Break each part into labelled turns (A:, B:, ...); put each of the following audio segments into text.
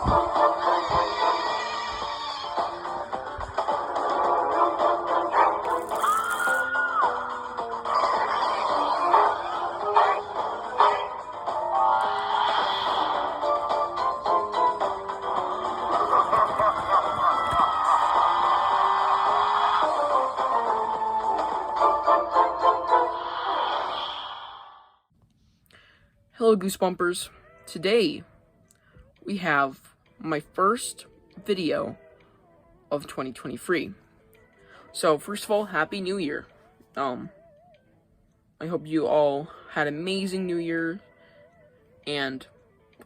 A: Hello Goosebumpers. Today we have my first video of 2023. So first of all, Happy New Year. I hope you all had an amazing New Year, and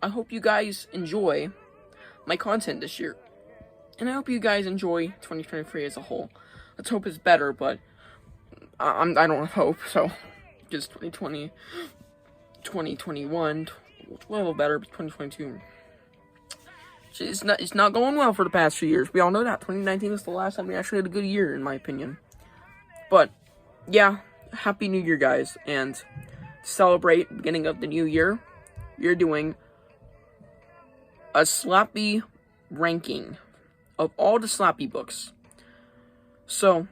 A: I hope you guys enjoy my content this year. And I hope you guys enjoy 2023 as a whole. Let's hope it's better, but I don't hope so. Just 2020. 2021, a little better, but 2022, it's not going well for the past few years. We all know that. 2019 was the last time we actually had a good year, in my opinion. But, yeah, Happy New Year, guys. And to celebrate the beginning of the new year, we're doing a Slappy ranking of all the Slappy books. So,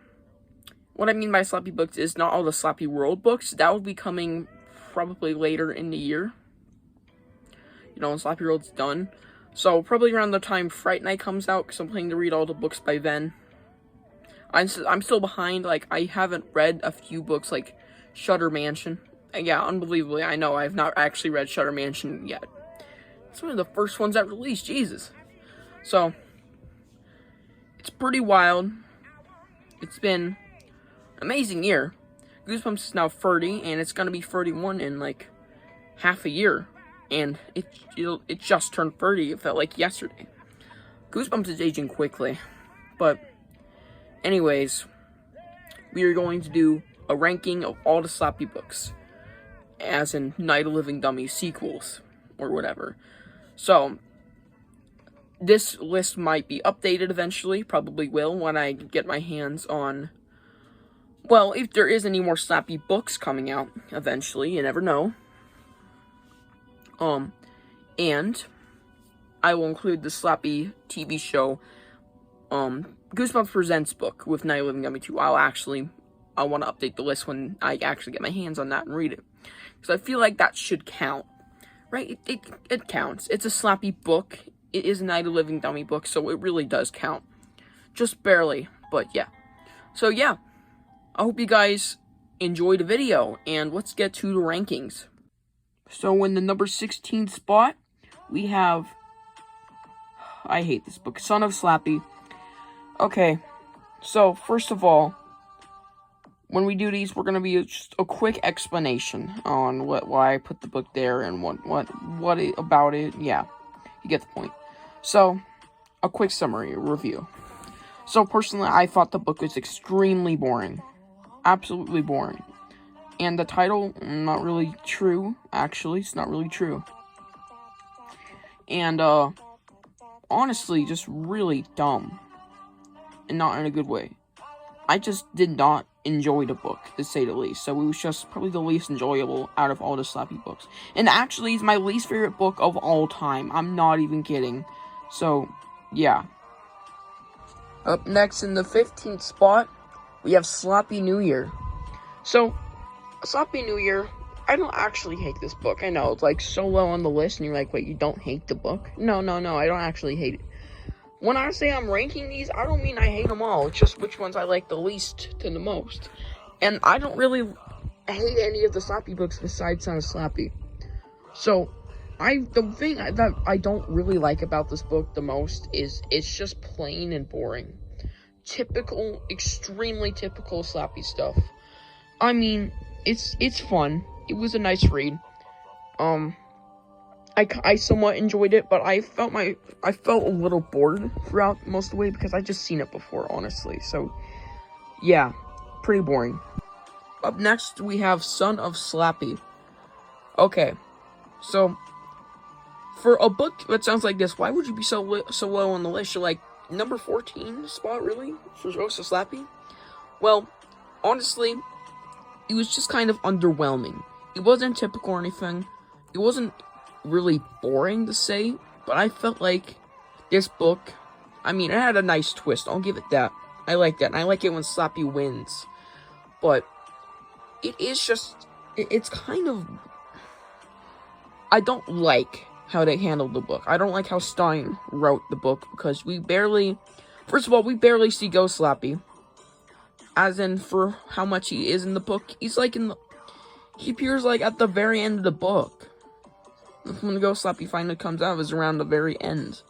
A: what I mean by Slappy books is not all the Slappy World books. That will be coming probably later in the year, you know, when Slappy World's done. So probably around the time Fright Night comes out, because I'm planning to read all the books by then. I'm still behind. Like, I haven't read a few books like Shutter Mansion. And yeah, unbelievably, I know I've not actually read Shutter Mansion yet. It's one of the first ones that released, Jesus. So it's pretty wild. It's been an amazing year. Goosebumps is now 30, and it's gonna be 31 in like half a year, and it just turned 30. It felt like yesterday. Goosebumps is aging quickly, but anyways, we are going to do a ranking of all the Slappy books, as in Night of Living Dummies sequels or whatever. So this list might be updated eventually. Probably will when I get my hands on. Well, if there is any more Slappy books coming out eventually, you never know. And I will include the Slappy TV show, Goosebumps Presents book with Night of Living Dummy 2. I want to update the list when I actually get my hands on that and read it. Because I feel like that should count, right? It counts. It's a Slappy book. It is a Night of Living Dummy book, so it really does count. Just barely, but yeah. So yeah. I hope you guys enjoyed the video, and let's get to the rankings. So in the number 16 spot, we have, I hate this book, Son of Slappy. Okay, so first of all, when we do these, we're going to be just a quick explanation on why I put the book there and what about it. Yeah, you get the point. So, a quick summary review. So personally, I thought the book was extremely boring. Absolutely boring. And the title, not really true, actually. It's not really true. And, honestly, just really dumb. And not in a good way. I just did not enjoy the book, to say the least. So it was just probably the least enjoyable out of all the Slappy books. And actually, it's my least favorite book of all time. I'm not even kidding. So, yeah. Up next in the 15th spot, we have Slappy New Year. So, Slappy New Year, I don't actually hate this book. I know, it's like so low on the list, and you're like, wait, you don't hate the book? No, I don't actually hate it. When I say I'm ranking these, I don't mean I hate them all. It's just which ones I like the least to the most. And I don't really hate any of the Slappy books besides Son of Slappy. So, the thing that I don't really like about this book the most is it's just plain and boring. Typical, extremely typical Slappy stuff. I mean, it's fun. It was a nice read. I somewhat enjoyed it, but I felt a little bored throughout most of the way because I just seen it before, honestly. So, yeah, pretty boring. Up next, we have Son of Slappy. Okay, so for a book that sounds like this, why would you be so low on the list? You're like, number 14 spot, really? For Ghost of Slappy? Well, honestly, it was just kind of underwhelming. It wasn't typical or anything. It wasn't really boring to say, but I felt like this book, I mean, it had a nice twist. I'll give it that. I like that. And I like it when Slappy wins. But it is just, it's kind of, I don't like how they handled the book. I don't like how Stein wrote the book, because first of all, we barely see Ghost Slappy. As in, for how much he is in the book, he appears like at the very end of the book. When the Ghost Slappy finally comes out, is around the very end.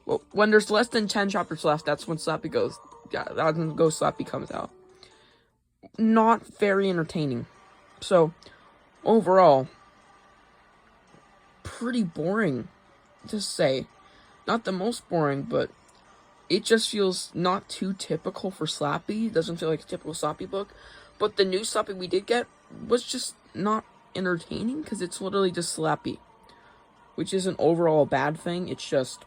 A: Well, when there's less than 10 chapters left, that's when Slappy goes. Yeah, that's when Ghost Slappy comes out. Not very entertaining. So, overall, pretty boring to say. Not the most boring, but it just feels not too typical for Slappy. It doesn't feel like a typical Slappy book. But the new Slappy we did get was just not entertaining, because it's literally just Slappy, which isn't overall a bad thing. It's just,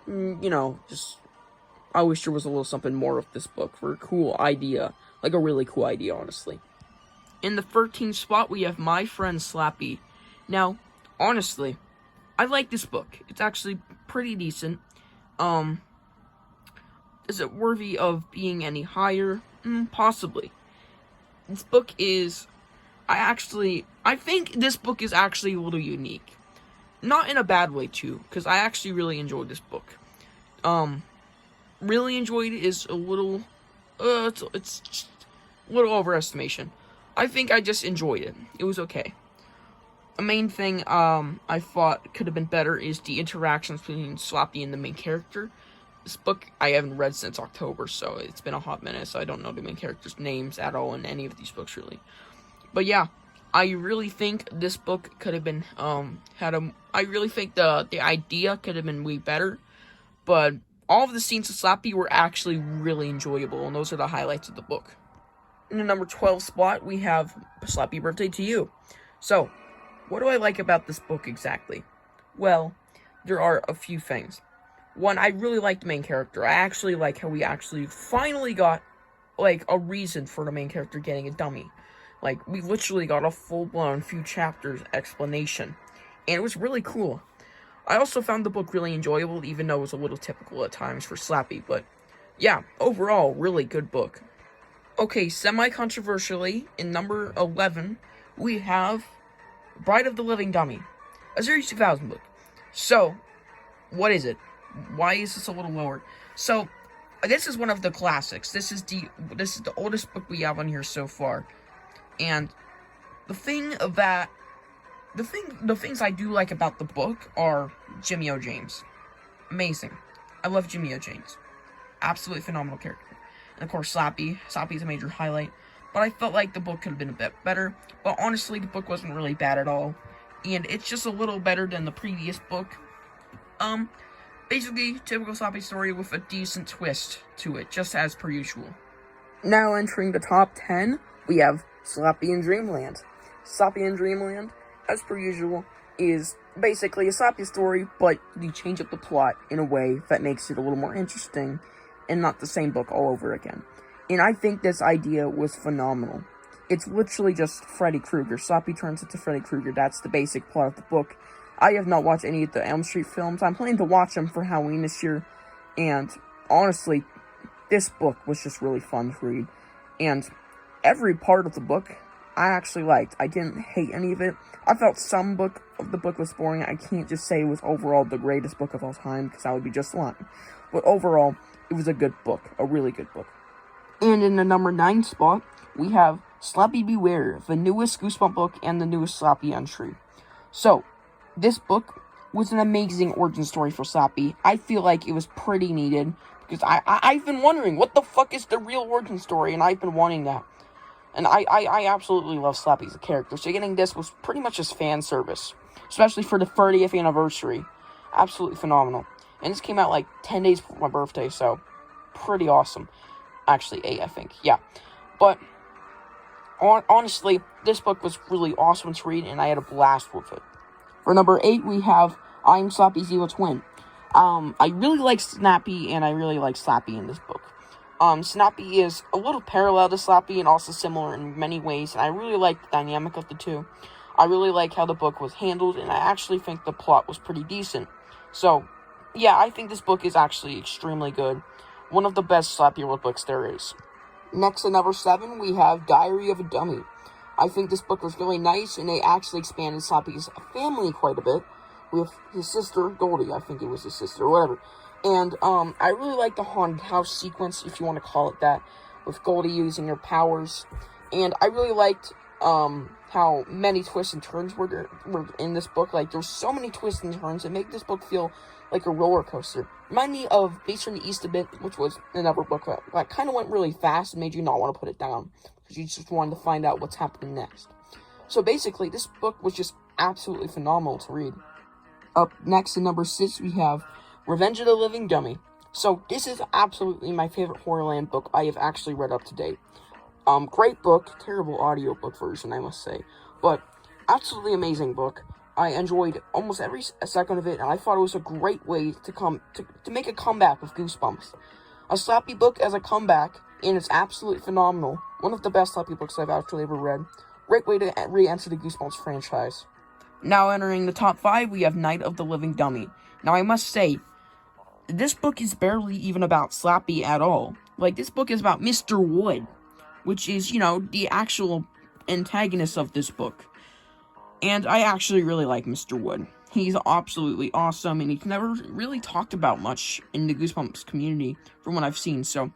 A: I wish there was a little something more with this book for a cool idea, like a really cool idea, honestly. In the 13th spot, we have My Friend Slappy. Now, honestly, I like this book. It's actually pretty decent. Is it worthy of being any higher? Possibly. This book is, I think this book is actually a little unique. Not in a bad way, too, because I actually really enjoyed this book. Really enjoyed it is a little, it's just a little overestimation. I think I just enjoyed it. It was okay. The main thing, I thought could have been better is the interactions between Slappy and the main character. This book I haven't read since October, so it's been a hot minute, so I don't know the main characters' names at all in any of these books, really. But yeah, I really think this book could have been, I really think the idea could have been way better, but all of the scenes of Slappy were actually really enjoyable, and those are the highlights of the book. In the number 12 spot, we have Slappy Birthday to You. So, what do I like about this book exactly? Well, there are a few things. One, I really like the main character. I actually like how we actually finally got, a reason for the main character getting a dummy. We literally got a full-blown few chapters explanation. And it was really cool. I also found the book really enjoyable, even though it was a little typical at times for Slappy. But, yeah, overall, really good book. Okay, semi-controversially, in number 11, we have Bride of the Living Dummy, a Series 2000 book. So, what is it? Why is this a little lower? So, this is one of the classics. This is the oldest book we have on here so far. And the things I do like about the book are Jimmy O. James. Amazing. I love Jimmy O. James. Absolutely phenomenal character. And of course, Slappy. Slappy's a major highlight. But I felt like the book could have been a bit better. But honestly, the book wasn't really bad at all. And it's just a little better than the previous book. Basically, typical Slappy story with a decent twist to it, just as per usual. Now entering the top 10, we have Slappy in Dreamland. Slappy in Dreamland, as per usual, is basically a Slappy story, but you change up the plot in a way that makes it a little more interesting, and not the same book all over again. And I think this idea was phenomenal. It's literally just Freddy Krueger. Slappy turns into Freddy Krueger. That's the basic plot of the book. I have not watched any of the Elm Street films. I'm planning to watch them for Halloween this year. And honestly, this book was just really fun to read. And every part of the book, I actually liked. I didn't hate any of it. I felt some of the book was boring. I can't just say it was overall the greatest book of all time, because that would be just lying. But overall, it was a good book. A really good book. And in the number 9 spot, we have Slappy Beware, the newest Goosebump book and the newest Slappy entry. So, this book was an amazing origin story for Slappy. I feel like it was pretty needed, because I've been wondering, what the fuck is the real origin story, and I've been wanting that. And I absolutely love Slappy as a character, so getting this was pretty much just fan service, especially for the 30th anniversary. Absolutely phenomenal. And this came out 10 days before my birthday, so pretty awesome. Actually, 8, I think. Yeah. But, honestly, this book was really awesome to read, and I had a blast with it. For number 8, we have I'm Slappy's Evil Twin. I really like Snappy, and I really like Slappy in this book. Snappy is a little parallel to Slappy, and also similar in many ways, and I really like the dynamic of the two. I really like how the book was handled, and I actually think the plot was pretty decent. So, yeah, I think this book is actually extremely good. One of the best Slappy books there is. Next at number 7, we have Diary of a Dummy. I think this book was really nice, and they actually expanded Slappy's family quite a bit with his sister, Goldie. I think it was his sister, or whatever. And, I really like the haunted house sequence, if you want to call it that, with Goldie using her powers. And I really liked, how many twists and turns were in this book. Like, there's so many twists and turns that make this book feel like a roller coaster. Remind me of Beast from the East a bit, which was another book that kind of went really fast and made you not want to put it down, because you just wanted to find out what's happening next. So basically, this book was just absolutely phenomenal to read. Up next, at number 6, we have Revenge of the Living Dummy. So this is absolutely my favorite Horrorland book I have actually read up to date. Great book, terrible audiobook version, I must say, but absolutely amazing book. I enjoyed almost every second of it, and I thought it was a great way to make a comeback with Goosebumps. A Slappy book as a comeback, and it's absolutely phenomenal. One of the best Slappy books I've actually ever read. Great way to re-enter the Goosebumps franchise. Now entering the top 5, we have Night of the Living Dummy. Now I must say, this book is barely even about Slappy at all. Like, this book is about Mr. Wood, which is, you know, the actual antagonist of this book. And I actually really like Mr. Wood. He's absolutely awesome, and he's never really talked about much in the Goosebumps community, from what I've seen, so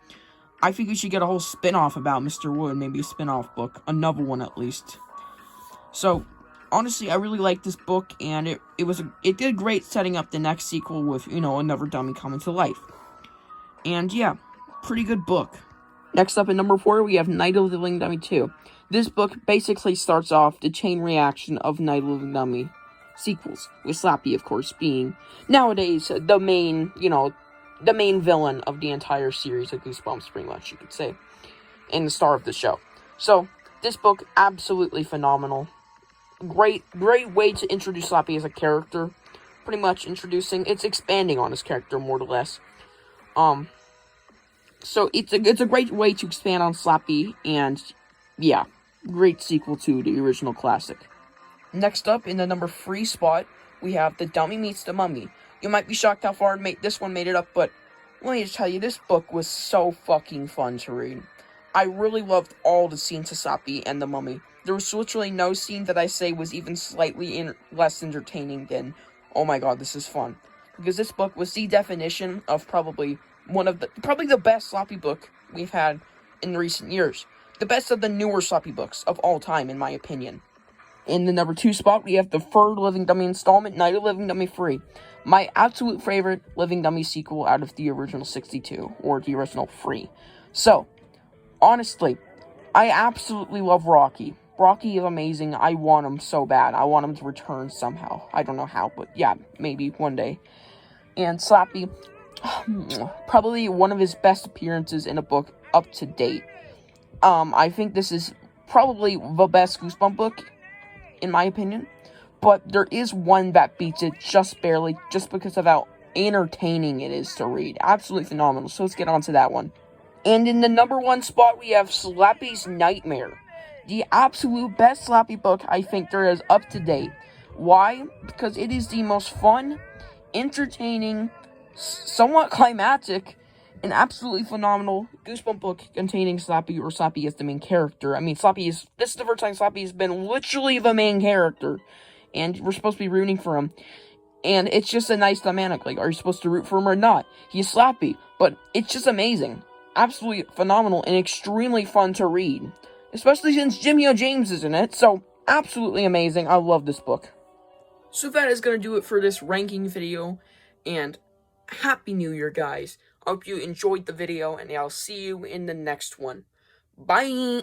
A: I think we should get a whole spin-off about Mr. Wood, maybe a spin-off book, a novel one at least. So, honestly, I really like this book, and it did great setting up the next sequel with, you know, another dummy coming to life. And yeah, pretty good book. Next up at number 4, we have Night of the Living Dummy 2. This book basically starts off the chain reaction of Night of the Living Dummy sequels, with Slappy, of course, being, nowadays, the main villain of the entire series of Goosebumps, pretty much, you could say, and the star of the show. So, this book, absolutely phenomenal. Great way to introduce Slappy as a character. Pretty much it's expanding on his character, more or less. So it's a great way to expand on Slappy, and yeah, great sequel to the original classic. Next up, in the number 3 spot, we have The Dummy Meets the Mummy. You might be shocked how far this one made it up, but let me just tell you, this book was so fucking fun to read. I really loved all the scenes of Slappy and the Mummy. There was literally no scene that I say was even slightly less entertaining than, oh my god, this is fun. Because this book was the definition of probably the best Slappy book we've had in recent years. The best of the newer Slappy books of all time, in my opinion. In the number 2 spot, we have the third Living Dummy installment, Night of Living Dummy 3. My absolute favorite Living Dummy sequel out of the original 62, or the original 3. So, honestly, I absolutely love Rocky. Rocky is amazing. I want him so bad. I want him to return somehow. I don't know how, but yeah, maybe one day. And Slappy, probably one of his best appearances in a book up to date. I think this is probably the best Goosebump book, in my opinion. But there is one that beats it just barely, just because of how entertaining it is to read. Absolutely phenomenal. So let's get on to that one. And in the number 1 spot, we have Slappy's Nightmare. The absolute best Slappy book I think there is up to date. Why? Because it is the most fun, entertaining, somewhat climactic, and absolutely phenomenal Goosebump book containing Slappy, or Slappy as the main character. I mean, this is the first time Slappy has been literally the main character, and we're supposed to be rooting for him. And it's just a nice dynamic, like, are you supposed to root for him or not? He's Slappy, but it's just amazing. Absolutely phenomenal and extremely fun to read. Especially since Jimmy O. James is in it, so absolutely amazing. I love this book. So that is going to do it for this ranking video, and Happy New Year, guys. I hope you enjoyed the video, and I'll see you in the next one. Bye!